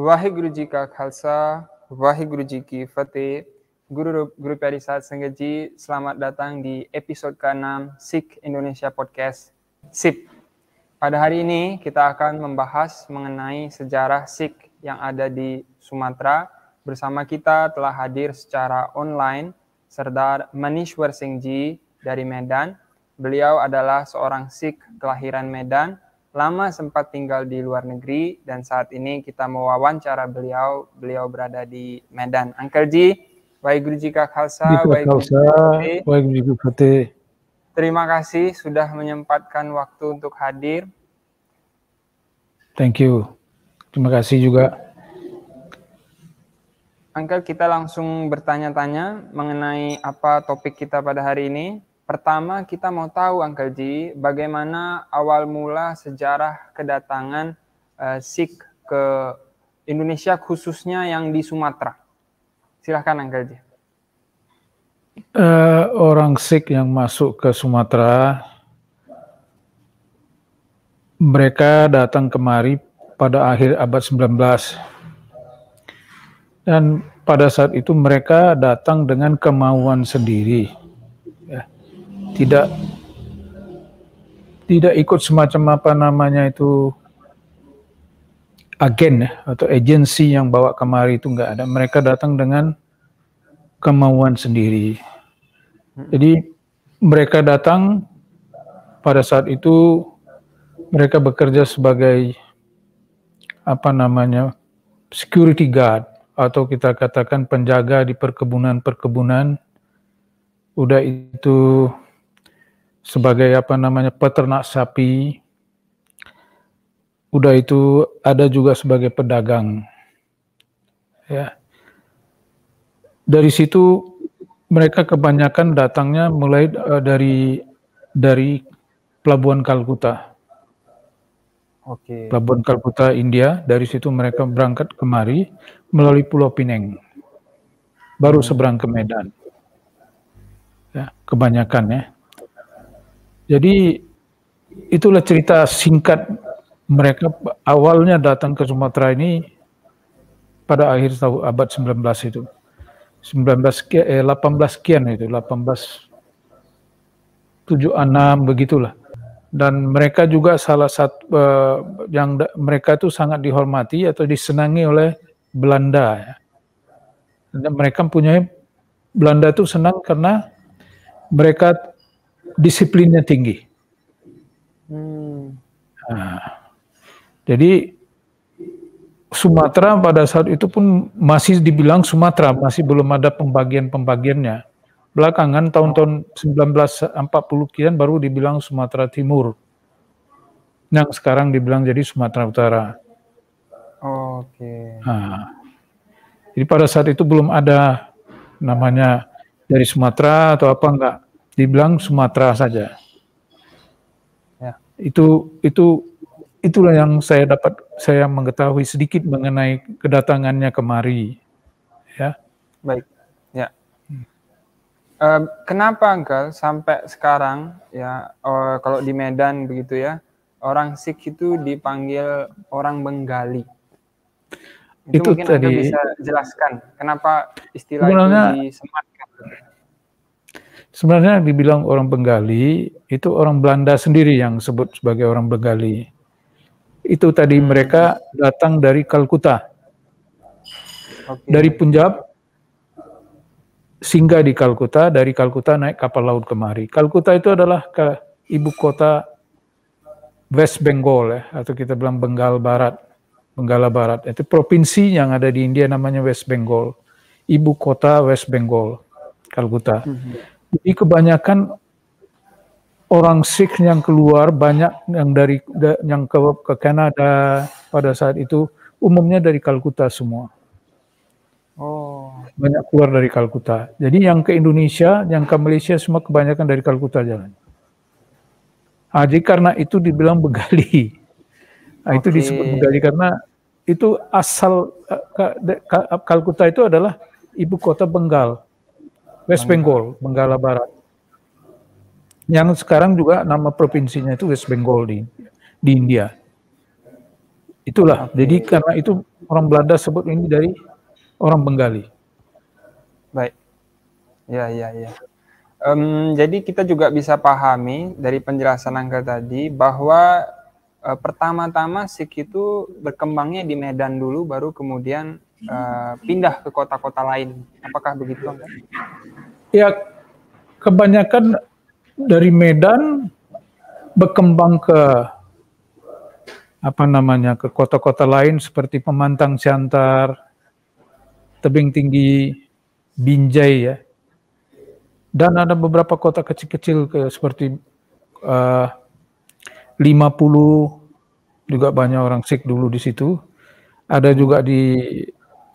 ਵਾਹਿਗੁਰੂ ਜੀ ਕਾ ਖਾਲਸਾ, ਵਾਹਿਗuru ji ki fateh. Guru Peri Saat Sengaji, selamat datang di episode ke-6 SIK Indonesia Podcast. SIP. Pada hari ini kita akan membahas mengenai sejarah SIK yang ada di Sumatera. Bersama kita telah hadir secara online Serdar Manishwar Singh Ji dari Medan. Beliau adalah seorang SIK kelahiran Medan, lama sempat tinggal di luar negeri, dan saat ini kita mewawancara beliau. Beliau berada di Medan. Uncle Ji, Waheguru Ji Ka Khalsa, Waheguru Ji Ka Fateh. Terima kasih sudah menyempatkan waktu untuk hadir. Thank you. Terima kasih juga. Uncle, kita langsung bertanya-tanya mengenai apa topik kita pada hari ini. Pertama, kita mau tahu, Uncle Ji, bagaimana awal mula sejarah kedatangan SIK ke Indonesia, khususnya yang di Sumatera. Silahkan, Uncle Ji. Orang SIK yang masuk ke Sumatera, mereka datang kemari pada akhir abad 19. Dan pada saat itu mereka datang dengan kemauan sendiri. Tidak ikut semacam apa namanya itu agen atau agensi yang bawa kemari, itu enggak ada. Mereka datang dengan kemauan sendiri. Jadi mereka datang pada saat itu mereka bekerja sebagai apa namanya security guard, atau kita katakan penjaga di perkebunan-perkebunan. Udah itu sebagai apa namanya peternak sapi, udah itu ada juga sebagai pedagang, ya. Dari situ mereka kebanyakan datangnya mulai dari Pelabuhan Kalkuta. Oke. Pelabuhan Kalkuta, India. Dari situ mereka berangkat kemari melalui Pulau Pinang, baru seberang ke Medan. Ya, kebanyakan ya. Jadi itulah cerita singkat mereka awalnya datang ke Sumatera ini pada akhir tahun abad 19 itu. 18 sekian itu, 1876 begitulah. Dan mereka juga salah satu yang mereka itu sangat dihormati atau disenangi oleh Belanda ya. Dan mereka Belanda itu senang karena mereka disiplinnya tinggi. Nah, jadi Sumatera pada saat itu pun masih dibilang Sumatera, masih belum ada pembagiannya. Belakangan tahun-tahun 1940-an baru dibilang Sumatera Timur. Yang sekarang dibilang jadi Sumatera Utara. Oke. Nah, jadi pada saat itu belum ada namanya dari Sumatera atau apa, enggak. Dibilang Sumatera saja. Ya. Itulah yang saya mengetahui sedikit mengenai kedatangannya kemari. Ya. Baik. Ya. Kenapa Uncle sampai sekarang ya kalau di Medan begitu ya, orang SIK itu dipanggil orang Bengali? Itu mungkin tadi, Uncle bisa jelaskan kenapa istilah itu disematkan? Sebenarnya dibilang orang Bengali, itu orang Belanda sendiri yang sebut sebagai orang Bengali. Itu tadi mereka datang dari Kalkuta. Okay. Dari Punjab, singgah di Kalkuta, dari Kalkuta naik kapal laut kemari. Kalkuta itu adalah ibu kota West Bengal ya, atau kita bilang Benggala Barat. Itu provinsi yang ada di India namanya West Bengal. Ibu kota West Bengal, Kalkuta. Jadi kebanyakan orang Sikh yang keluar, banyak yang ke Kanada pada saat itu umumnya dari Kalkuta semua. Banyak keluar dari Kalkuta. Jadi yang ke Indonesia, yang ke Malaysia semua kebanyakan dari Kalkuta jalan. Jadi karena itu dibilang Bengali. Itu disebut Bengali karena itu asal Kalkuta itu adalah ibu kota Bengal. West Bengal, Benggala Barat. Yang sekarang juga nama provinsinya itu West Bengal di India. Itulah. Oke. Jadi karena itu orang Belanda sebut ini dari orang Bengali. Baik. Ya, ya, ya. Jadi kita juga bisa pahami dari penjelasan Angga tadi bahwa pertama-tama Sikh itu berkembangnya di Medan dulu, baru kemudian pindah ke kota-kota lain. Apakah begitu, Angga? Ya, kebanyakan dari Medan berkembang ke ke kota-kota lain seperti Pemantang Siantar, Tebing Tinggi, Binjai ya. Dan ada beberapa kota kecil-kecil seperti 50 juga banyak orang Sikh dulu di situ. Ada juga di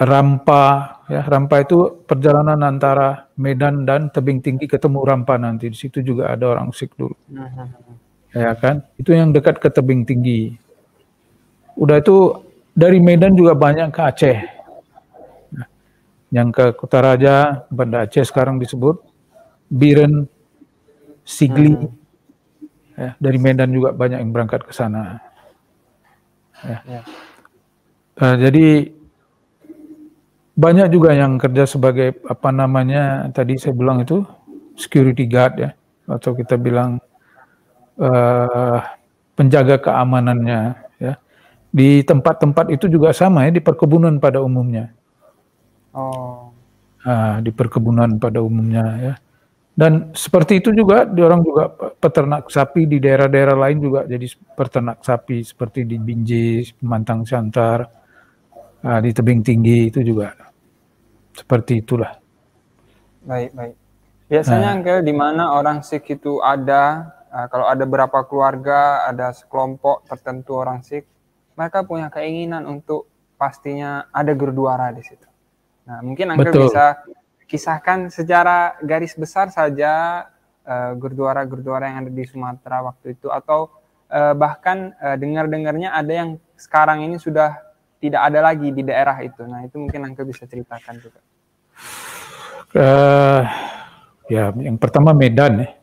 Rampa ya. Rampa itu perjalanan antara Medan dan Tebing Tinggi ketemu Rampa nanti. Di situ juga ada orang Sikh dulu. Ya kan? Itu yang dekat ke Tebing Tinggi. Udah itu dari Medan juga banyak ke Aceh. Nah, yang ke Kutaraja, Banda Aceh sekarang disebut, Biren, Sigli. Ya, dari Medan juga banyak yang berangkat ke sana. Ya. Jadi banyak juga yang kerja sebagai tadi saya bilang itu security guard ya, atau kita bilang penjaga keamanannya ya. Di tempat-tempat itu juga sama ya, di perkebunan pada umumnya. Di perkebunan pada umumnya ya. Dan seperti itu juga orang juga peternak sapi di daerah-daerah lain juga jadi peternak sapi seperti di Binjai, Pemantang Siantar, di Tebing Tinggi itu juga seperti itulah. Baik, baik. Biasanya Angkel di mana orang Sikh itu ada, kalau ada berapa keluarga, ada sekelompok tertentu orang Sikh, mereka punya keinginan untuk pastinya ada gurdwara di situ. Nah, mungkin Angkel bisa kisahkan secara garis besar saja gurdwara-gurdwara yang ada di Sumatera waktu itu, atau bahkan dengar-dengarnya ada yang sekarang ini sudah tidak ada lagi di daerah itu. Nah, itu mungkin Angkel bisa ceritakan juga. Ya, yang pertama Medan ya.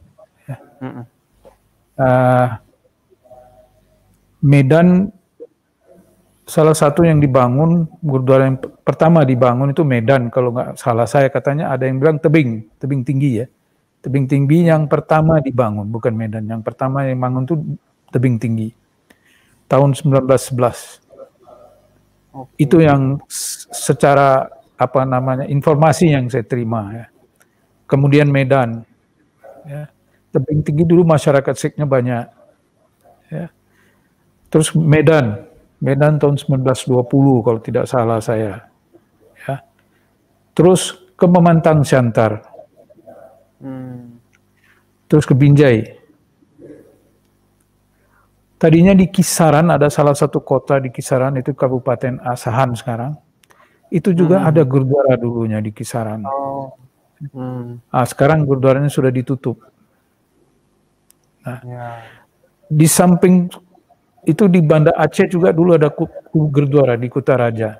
Medan salah satu yang dibangun, gurdwara yang pertama dibangun itu Medan, kalau nggak salah saya katanya ada yang bilang Tebing Tinggi ya. Tebing Tinggi yang pertama dibangun, bukan Medan. Yang pertama yang bangun itu Tebing Tinggi. Tahun 1911. Itu yang secara informasi yang saya terima ya. Kemudian Medan. Ya. Tebing Tinggi dulu masyarakat Sikhnya banyak. Ya. Terus Medan tahun 1920 kalau tidak salah saya. Ya. Terus ke Pemantang Siantar. Terus ke Binjai. Tadinya di Kisaran, ada salah satu kota di Kisaran, itu Kabupaten Asahan sekarang. Itu juga ada gurdwara dulunya di Kisaran. Sekarang gurdwaranya sudah ditutup. Nah, di samping itu di Banda Aceh juga dulu ada gurdwara di Kutaraja.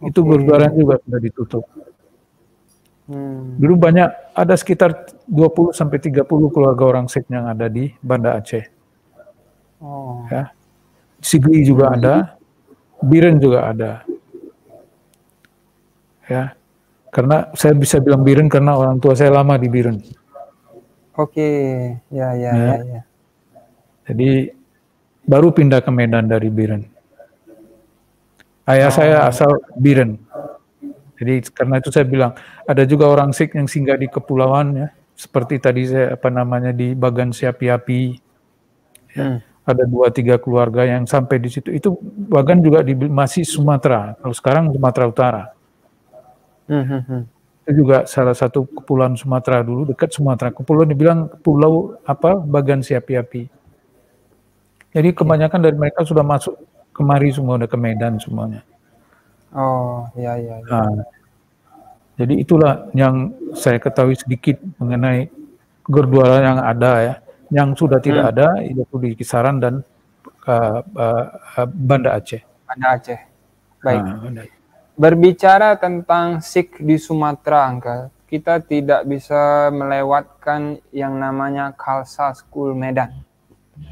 Itu gurdwara juga sudah ditutup. Dulu ada sekitar 20-30 keluarga orang Sikh yang ada di Banda Aceh. Ya. Sigli juga ada, Biren juga ada. Ya. Karena saya bisa bilang Biren karena orang tua saya lama di Biren. Ya. Jadi baru pindah ke Medan dari Biren. Ayah saya asal Biren. Jadi karena itu saya bilang ada juga orang Sikh yang singgah di kepulauan ya, seperti tadi saya di Bagan Siapi-api. Ya. Ada 2-3 keluarga yang sampai di situ. Itu Bagan juga masih Sumatera. Kalau sekarang Sumatera Utara. Itu juga salah satu kepulauan Sumatera dulu, dekat Sumatera. Kepulauan dibilang pulau Bagan Siapi-api. Jadi kebanyakan dari mereka sudah masuk kemari semua, udah ke Medan semuanya. Ya. Jadi itulah yang saya ketahui sedikit mengenai gurdwara yang ada ya. Yang sudah tidak ada yaitu di Kisaran dan Banda Aceh. Banda Aceh. Baik. Berbicara tentang Sikh di Sumatera, Angkel, kita tidak bisa melewatkan yang namanya Khalsa School Medan.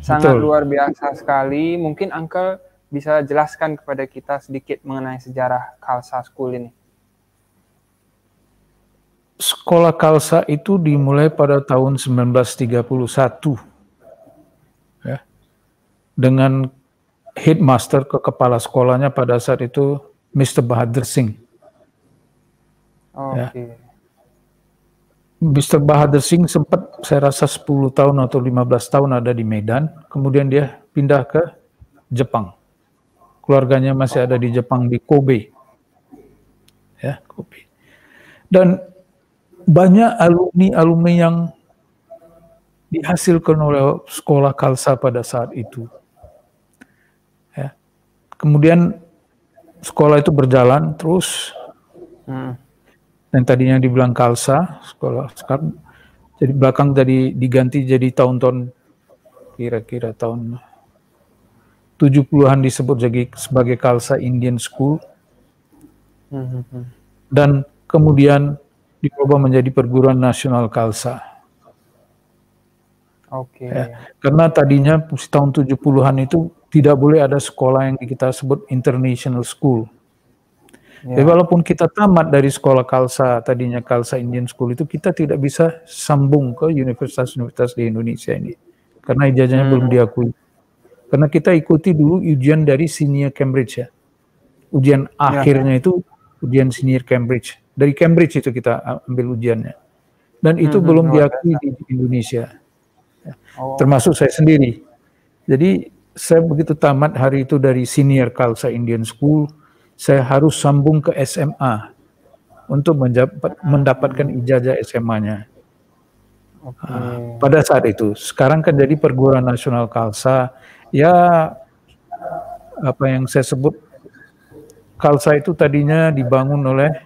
Sangat luar biasa sekali. Mungkin Angkel bisa jelaskan kepada kita sedikit mengenai sejarah Khalsa School ini? Sekolah Khalsa itu dimulai pada tahun 1931 ya, dengan headmaster kepala sekolahnya pada saat itu Mr. Bahadur Singh. Oke. Ya. Mr. Bahadur Singh sempat saya rasa 10 tahun atau 15 tahun ada di Medan, kemudian dia pindah ke Jepang. Keluarganya masih ada di Jepang, di Kobe. Ya, Kobe. Dan banyak alumni-alumni yang dihasilkan oleh sekolah Khalsa pada saat itu. Ya. Kemudian sekolah itu berjalan terus. Yang tadinya dibilang Khalsa, sekolah sekarang jadi belakang tadi diganti jadi tahun-tahun kira-kira tahun 70-an disebut sebagai Khalsa Indian School. Dan kemudian diubah menjadi Perguruan Nasional Khalsa. Oke. Ya, karena tadinya tahun 70-an itu tidak boleh ada sekolah yang kita sebut international school. Ya. Walaupun kita tamat dari sekolah Khalsa, tadinya Khalsa Indian School itu, kita tidak bisa sambung ke universitas-universitas di Indonesia ini. Karena ijazahnya belum diakui. Karena kita ikuti dulu ujian dari senior Cambridge ya. Ujian akhirnya itu ujian senior Cambridge. Dari Cambridge itu kita ambil ujiannya. Dan itu belum diakui di Indonesia. Ya. Termasuk saya sendiri. Jadi saya begitu tamat hari itu dari senior Khalsa Indian School, saya harus sambung ke SMA untuk mendapatkan ijazah SMA-nya. Pada saat itu, sekarang kan jadi Perguruan Nasional Khalsa, ya apa yang saya sebut Khalsa itu tadinya dibangun oleh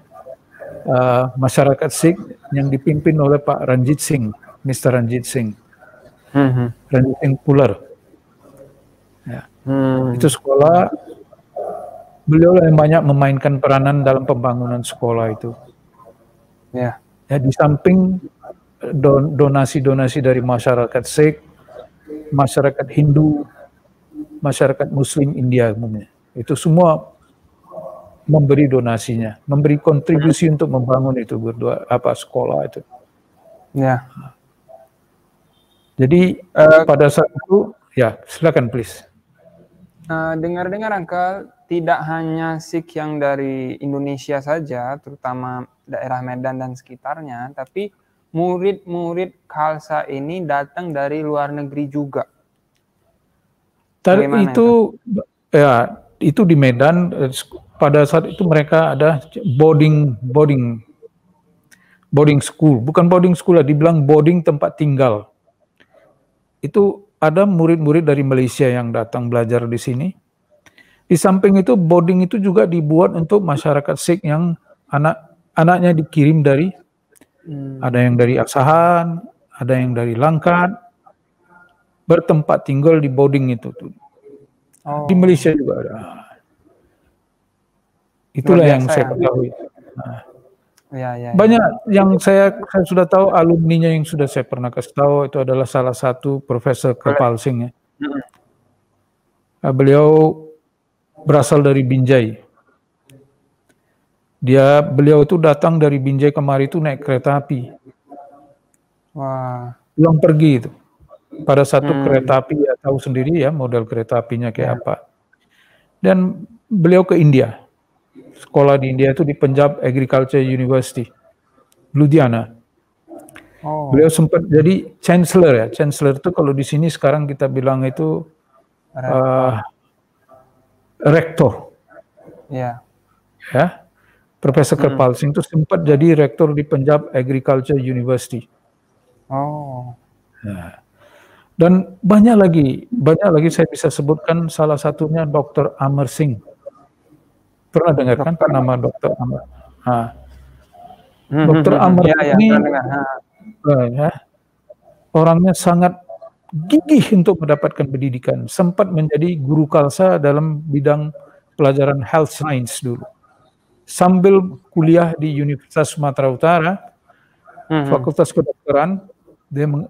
masyarakat Sikh yang dipimpin oleh Pak Ranjit Singh, Mr. Ranjit Singh, Ranjit Singh Pular. Ya. Itu sekolah. Beliau yang banyak memainkan peranan dalam pembangunan sekolah itu. Ya, di samping donasi-donasi dari masyarakat Sikh, masyarakat Hindu, masyarakat Muslim India umumnya, itu semua memberi donasinya, memberi kontribusi untuk membangun itu sekolah itu. Ya. Jadi pada saat itu, ya silakan please. Dengar-dengar Uncle, tidak hanya Sikh yang dari Indonesia saja, terutama daerah Medan dan sekitarnya, tapi murid-murid Khalsa ini datang dari luar negeri juga. Itu di Medan. Pada saat itu mereka ada boarding school, bukan boarding school lah, dibilang boarding tempat tinggal. Itu ada murid-murid dari Malaysia yang datang belajar di sini. Di samping itu boarding itu juga dibuat untuk masyarakat Sikh yang anaknya dikirim dari ada yang dari Asahan, ada yang dari Langkat, bertempat tinggal di boarding itu tuh. Di Malaysia juga ada. Itulah yang saya ketahui. Banyak yang saya sudah tahu, alumninya yang sudah saya pernah kasih tahu itu adalah salah satu Profesor Kirpal Singh. Ya. Beliau berasal dari Binjai. Beliau itu datang dari Binjai kemari itu naik kereta api. Pulang pergi itu. Pada satu kereta api, ya tahu sendiri ya model kereta apinya kayak apa. Dan beliau ke India. Sekolah di India itu di Punjab Agriculture University, Ludhiana. Beliau sempat jadi chancellor ya. Chancellor itu kalau di sini sekarang kita bilang itu rektor. Ya. Profesor Kirpal Singh itu sempat jadi rektor di Punjab Agriculture University. Ya. Dan banyak lagi saya bisa sebutkan, salah satunya Dr. Amar Singh. Pernah dengar kan nama Dr. Amar? Dr. Amar ini orangnya sangat gigih untuk mendapatkan pendidikan. Sempat menjadi guru Khalsa dalam bidang pelajaran health science dulu. Sambil kuliah di Universitas Sumatera Utara, Fakultas Kedokteran,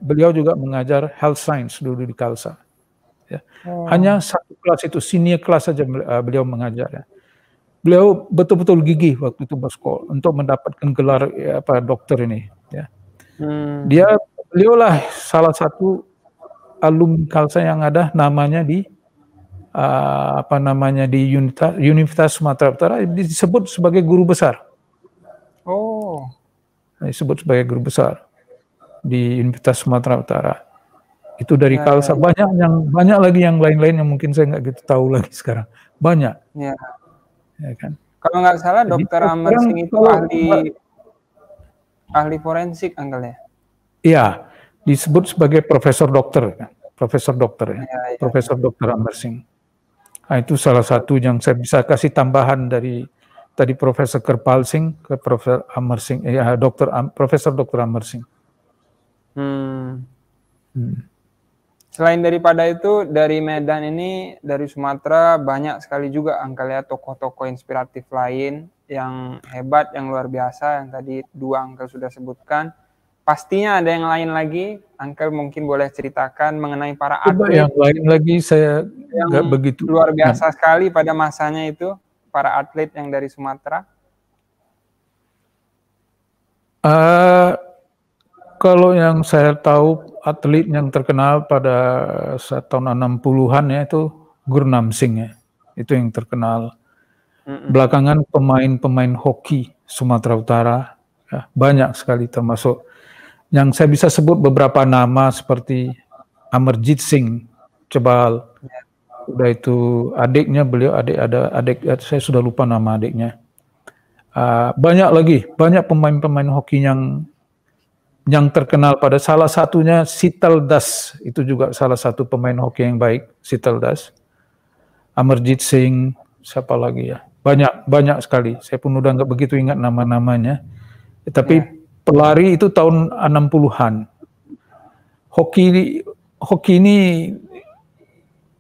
beliau juga mengajar health science dulu di Khalsa. Ya. Hanya satu kelas itu, senior kelas saja beliau mengajar. Ya. Beliau betul-betul gigih waktu itu bersekolah untuk mendapatkan gelar dokter ini. Ya. Beliaulah salah satu alumni Khalsa yang ada namanya di di Universitas Sumatera Utara disebut sebagai guru besar. Disebut sebagai guru besar di Universitas Sumatera Utara. Itu dari Khalsa. Banyak lagi yang lain-lain yang mungkin saya nggak gitu tahu lagi sekarang. Banyak. Ya. Ya kan? Kalau nggak salah Dr. Amar Singh itu ahli forensik, Uncle ya? Iya, disebut sebagai profesor dokter. Profesor dokter ya. Profesor Dr. Amar Singh. Nah, itu salah satu yang saya bisa kasih tambahan dari tadi Profesor Kirpal Singh ke Profesor Amar Singh, Profesor Dr. Amar Singh. Selain daripada itu, dari Medan ini, dari Sumatera banyak sekali juga Uncle ya tokoh-tokoh inspiratif lain yang hebat, yang luar biasa, yang tadi dua Uncle sudah sebutkan. Pastinya ada yang lain lagi, Uncle mungkin boleh ceritakan mengenai para atlet. Yang lain lagi saya nggak begitu. Luar biasa sekali pada masanya itu, para atlet yang dari Sumatera. Kalau yang saya tahu atlet yang terkenal pada tahun 60-an ya itu Gurnam Singh ya. Itu yang terkenal. Belakangan pemain-pemain hoki Sumatera Utara ya, banyak sekali termasuk yang saya bisa sebut beberapa nama seperti Amarjit Singh Cebal. Udah itu adiknya beliau ada adik saya sudah lupa nama adiknya. Banyak pemain-pemain hoki yang terkenal pada salah satunya Sital Das, itu juga salah satu pemain hoki yang baik, Sital Das. Amarjit Singh, siapa lagi ya? Banyak sekali. Saya pun udah nggak begitu ingat nama-namanya. Tapi pelari itu tahun 60-an. Hoki ini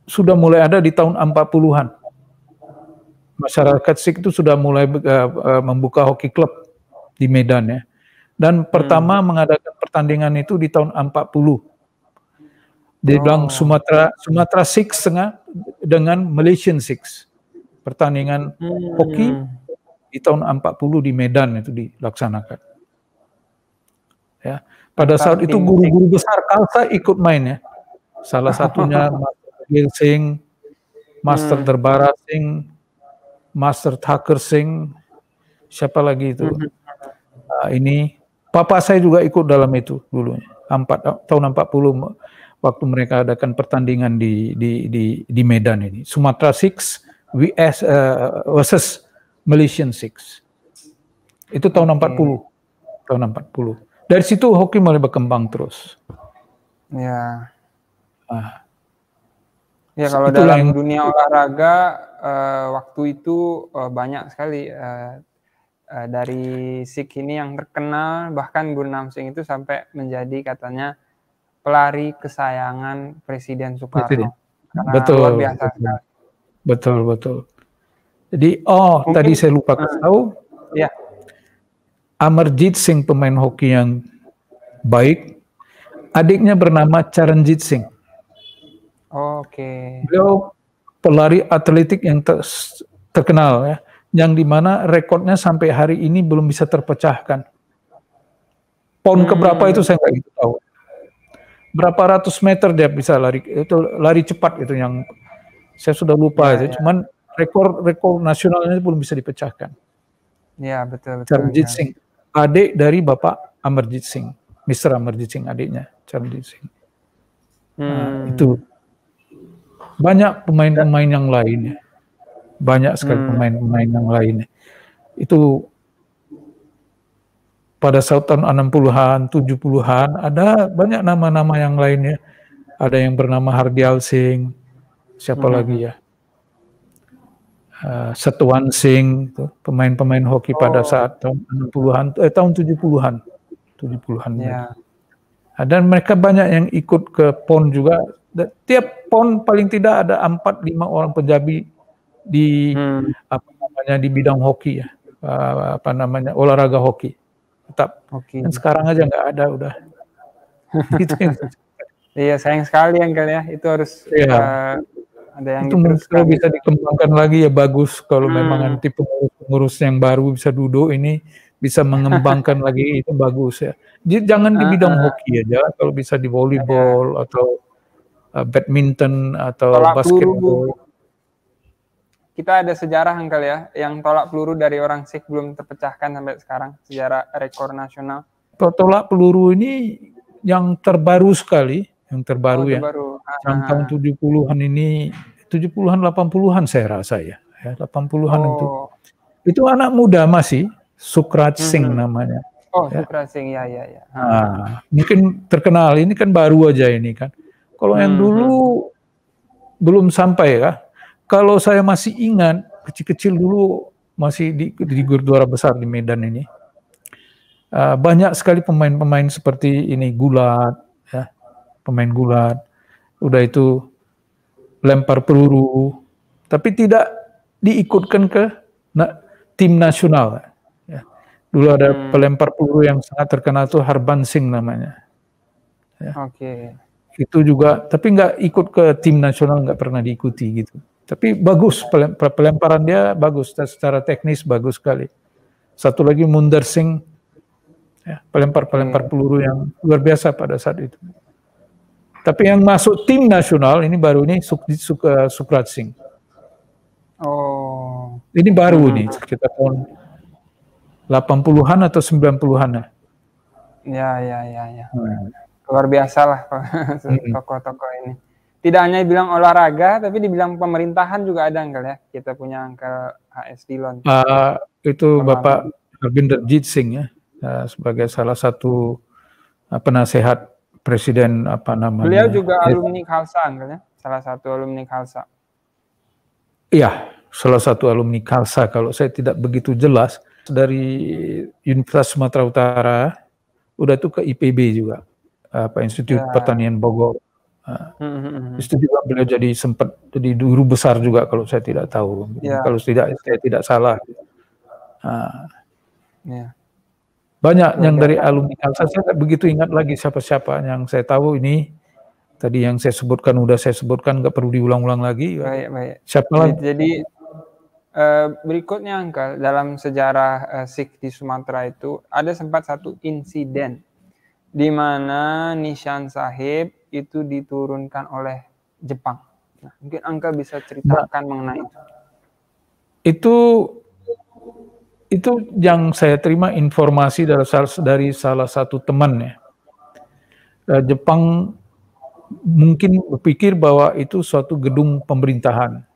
sudah mulai ada di tahun 40-an. Masyarakat Sikh itu sudah mulai membuka hoki klub di Medan ya. Dan pertama mengadakan pertandingan itu di tahun 40. Dia bilang Sumatera Sikh dengan Malaysian Sikh. Pertandingan hoki di tahun 40 di Medan itu dilaksanakan. Ya. Pada saat itu guru-guru besar Khalsa ikut main ya. Salah satunya Master Gil Singh, Master Darbara Singh, Master Thakur Singh, siapa lagi itu? Ini papa saya juga ikut dalam itu dulu. Tahun 40 waktu mereka adakan pertandingan di Medan ini. Sumatera Sikh versus Malaysian Sikh. Itu tahun 40. Tahun 40. Dari situ hoki mulai berkembang terus. Ya. Ya kalau dalam dunia olahraga waktu itu banyak sekali dari Sikh ini yang terkenal, bahkan Gurnam Singh itu sampai menjadi katanya pelari kesayangan Presiden Soekarno. Betul. Luar biasa sekali. Betul. Jadi tadi saya lupa kasih tahu. Ya. Amarjit Singh pemain hoki yang baik, adiknya bernama Charanjit Singh. Beliau pelari atletik yang terkenal ya, yang dimana rekodnya sampai hari ini belum bisa terpecahkan. Pon keberapa itu saya nggak gitu tahu. Berapa ratus meter dia bisa lari, itu lari cepat itu yang saya sudah lupa itu. Cuman rekor nasionalnya belum bisa dipecahkan. Ya betul. Charanjit Singh, adik dari Bapak Amarjit Singh, Mr. Amarjit Singh adiknya Charanjit Singh. Nah, itu banyak pemain-pemain yang lain ya. Banyak sekali pemain-pemain yang lain. Itu pada saat tahun 60-an, 70-an ada banyak nama-nama yang lain ya. Ada yang bernama Hardial Singh, siapa lagi ya? Setuan Singh, pemain-pemain hoki pada saat tahun 60-an, tahun 70-an. Ya. Dan mereka banyak yang ikut ke PON juga. Tiap PON paling tidak ada 4-5 orang penjabi di di bidang hoki ya. Olahraga hoki. Tetap. Dan sekarang aja nggak ada udah. Gitu. Iya, sayang sekali Uncle ya, itu harus Iya, ada yang itu kalau diteruskan. bisa dikembangkan lagi ya bagus, kalau memang Hmm, nanti pengurus-pengurus yang baru bisa duduk ini, bisa mengembangkan lagi itu bagus ya. Jangan di bidang heeh, hoki aja, kalau bisa di iya. volleyball atau badminton atau Tolak peluru, basketball. kita ada sejarah Uncle ya, yang tolak peluru dari orang Sikh belum terpecahkan sampai sekarang, sejarah rekor nasional. Tolak peluru ini yang terbaru sekali, yang Oh, terbaru ya. terbaru. Yang tahun 70-an ini, 70-an 80-an saya rasa ya. 80-an itu. Oh, Itu anak muda masih, Sukraj Singh mhm. namanya. Oh, Ya. Sukra Singh, ya, ya, ya. Mungkin terkenal, ini kan baru aja ini kan. Kalau yang Mhm. dulu belum sampai ya. Kalau saya masih ingat, kecil-kecil dulu masih di Gurdwara besar di Medan ini. Banyak sekali pemain-pemain seperti ini, gulat, ya, pemain gulat. Udah itu lempar peluru, tapi tidak diikutkan ke tim nasional. Ya. Dulu ada Hmm, pelempar peluru yang sangat terkenal tuh Harban Singh namanya. Ya. oke. Itu juga, tapi nggak ikut ke tim nasional, nggak pernah diikuti gitu. Tapi bagus, pelemparan dia bagus, secara teknis bagus sekali. Satu lagi Munder Singh, ya, pelempar-pelempar Oke. peluru yang luar biasa pada saat itu. Tapi yang masuk tim nasional ini baru ini Sukraj Singh. Oh. Ini baru nih, Mhm. sekitar tahun 80-an atau 90-an. Ya, ya, ya, ya. Hmm. Luar biasa lah Hmm. tokoh-tokoh ini. Tidak hanya dibilang olahraga, tapi dibilang pemerintahan juga ada Uncle ya. Kita punya Uncle HS Dillon. Itu Bapak Almarhum. Harbinder Singh ya, sebagai salah satu penasehat presiden apa Beliau namanya. juga alumni Khalsa Uncle ya. Salah satu alumni Khalsa. Iya, salah satu alumni Khalsa, kalau saya tidak begitu jelas. Dari Universitas Sumatera Utara, udah itu ke IPB juga, Institut Ya. Pertanian Bogor. Itu juga beliau sempat jadi guru besar juga kalau saya tidak tahu. Ya, Kalau tidak, betul. saya tidak salah. Nah, Ya, banyak luar yang dari biasa. alumni Khalsa, saya tidak begitu ingat lagi siapa-siapa. Yang saya tahu ini, tadi yang saya sebutkan, udah saya sebutkan, nggak perlu diulang-ulang lagi. Baik, baik. Siapa lagi? Jadi berikutnya Uncle, dalam sejarah Sikh di Sumatera itu ada sempat satu insiden di mana Nishan Sahib itu diturunkan oleh Jepang. Nah, mungkin Uncle bisa Nah, ceritakan mengenai itu. itu yang saya terima informasi dari salah satu teman ya. Jepang mungkin berpikir bahwa itu suatu gedung pemerintahan.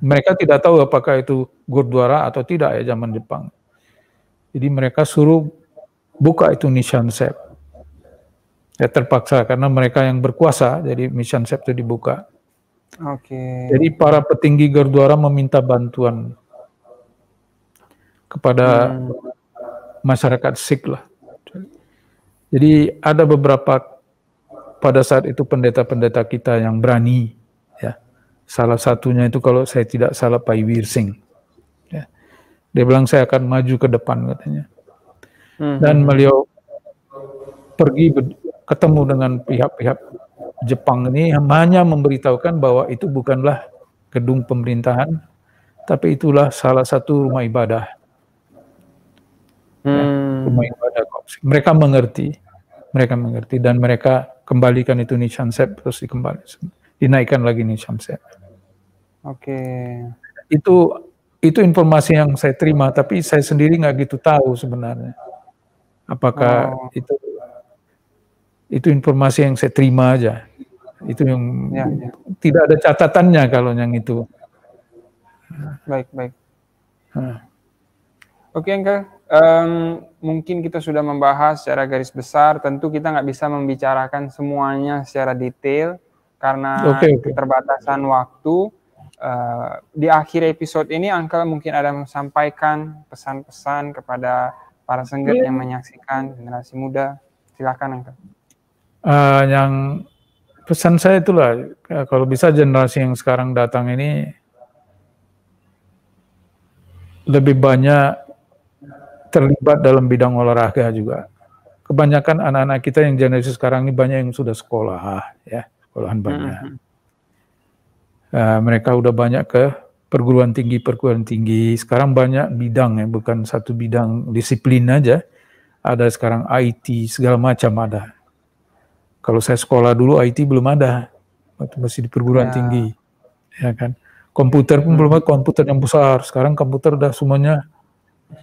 Mereka tidak tahu apakah itu Gurdwara atau tidak ya zaman Jepang. Jadi mereka suruh buka itu Nishan Sep. Ya terpaksa karena mereka yang berkuasa, jadi Nishan Sep itu dibuka. Oke. Jadi para petinggi Gurdwara meminta bantuan kepada Hmm. masyarakat Sikh lah. Jadi ada beberapa pada saat itu pendeta-pendeta kita yang berani, ya. Salah satunya itu kalau saya tidak salah Pai Wir Singh. Ya. Dia bilang saya akan maju ke depan katanya. Dan beliau pergi ketemu dengan pihak-pihak Jepang ini, hanya memberitahukan bahwa itu bukanlah gedung pemerintahan, tapi itulah salah satu rumah ibadah. Ya, rumah ibadah Kopsik. Mereka mengerti dan mereka kembalikan itu Nishan Sep, terus dinaikkan lagi Nishan Sep. Oke. Itu informasi yang saya terima, tapi saya sendiri nggak gitu tahu sebenarnya. Apakah Oh, itu informasi yang saya terima aja. Itu yang ya, ya. tidak ada catatannya kalau yang itu. Baik, baik. Nah, Oke, Uncle. Mungkin kita sudah membahas secara garis besar. Tentu kita nggak bisa membicarakan semuanya secara detail karena Oke. keterbatasan waktu. Di akhir episode ini, Uncle mungkin ada menyampaikan pesan-pesan kepada para sengget yang menyaksikan generasi muda. Silakan, Uncle. Yang pesan saya itulah, kalau bisa generasi yang sekarang datang ini lebih banyak terlibat dalam bidang olahraga juga. kebanyakan anak-anak kita yang generasi sekarang ini banyak yang sudah sekolah, ya, sekolahan banyak. Mereka udah banyak ke perguruan tinggi. Sekarang banyak bidang ya, bukan satu bidang disiplin aja. Ada sekarang IT, segala macam ada. Kalau saya sekolah dulu IT belum ada, waktu masih di perguruan tinggi, ya kan. Komputer pun belum ada komputer yang besar. Sekarang komputer udah semuanya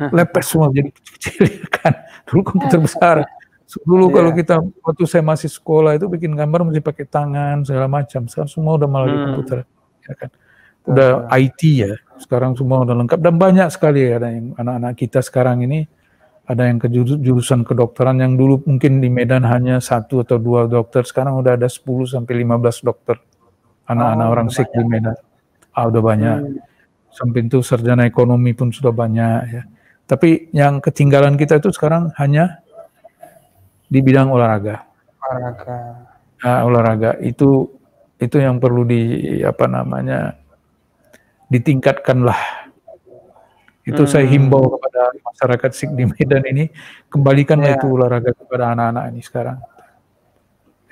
lepet semua jadi kecil-kecil kan. Dulu komputer besar. Dulu kalau kita waktu saya masih sekolah itu bikin gambar mesti pakai tangan segala macam. Sekarang semua udah melalui komputer, ya kan. Udah IT ya. Sekarang semua udah lengkap dan banyak sekali ada yang anak-anak kita sekarang ini ada yang ke jurusan kedokteran yang dulu mungkin di Medan hanya 1 atau 2 dokter, sekarang udah ada 10 sampai 15 dokter. Anak-anak orang Sikh di Medan. Udah banyak. Sampai itu sarjana ekonomi pun sudah banyak ya. Tapi yang ketinggalan kita itu sekarang hanya di bidang olahraga. Olahraga itu yang perlu ditingkatkan lah. Itu saya himbau kepada masyarakat Sikh di Medan ini, kembalikanlah itu olahraga kepada anak-anak ini sekarang.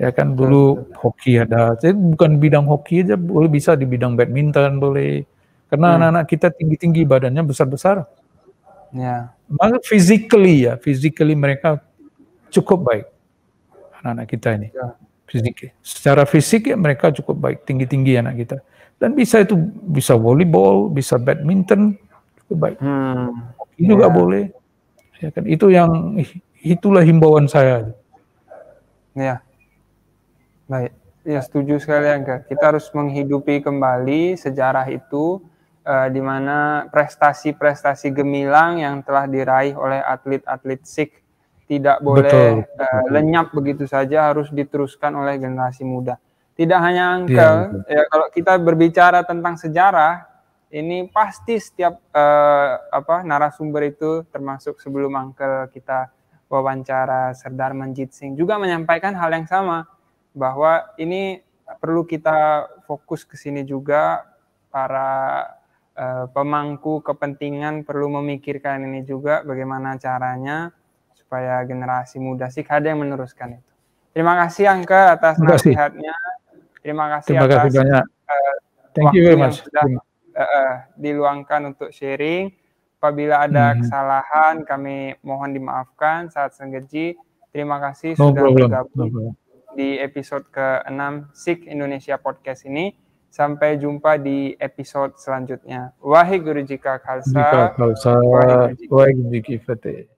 Ya kan dulu hoki ada, jadi bukan bidang hoki aja, boleh bisa di bidang badminton boleh. Karena anak-anak kita tinggi-tinggi badannya besar-besar. Maka physically mereka cukup baik. Anak-anak kita ini. Secara fisik ya mereka cukup baik, tinggi-tinggi anak kita. Dan bisa volleyball, bisa badminton, cukup baik. Hoki juga boleh. Ya kan itulah himbauan saya. Ya. Baik. Ya, setuju sekali Angga. Kita harus menghidupi kembali sejarah itu, di mana prestasi-prestasi gemilang yang telah diraih oleh atlet-atlet Sikh tidak boleh lenyap begitu saja, harus diteruskan oleh generasi muda. Tidak hanya Uncle, ya, kalau kita berbicara tentang sejarah, ini pasti setiap narasumber itu, termasuk sebelum Uncle kita wawancara Serdar Manjit Singh, juga menyampaikan hal yang sama, bahwa ini perlu kita fokus ke sini juga, para pemangku kepentingan perlu memikirkan ini juga, bagaimana caranya supaya generasi muda Sikh ada yang meneruskan itu. Terima kasih Angka atas nasihatnya. Terima kasih atas waktu yang sudah diluangkan untuk sharing. Apabila ada kesalahan, kami mohon dimaafkan. Saat Senggeji, terima kasih sudah bergabung di episode ke-6 Sikh Indonesia Podcast ini. Sampai jumpa di episode selanjutnya. Waheguru Ji Ka Khalsa, Waheguru Ji Ki Fateh.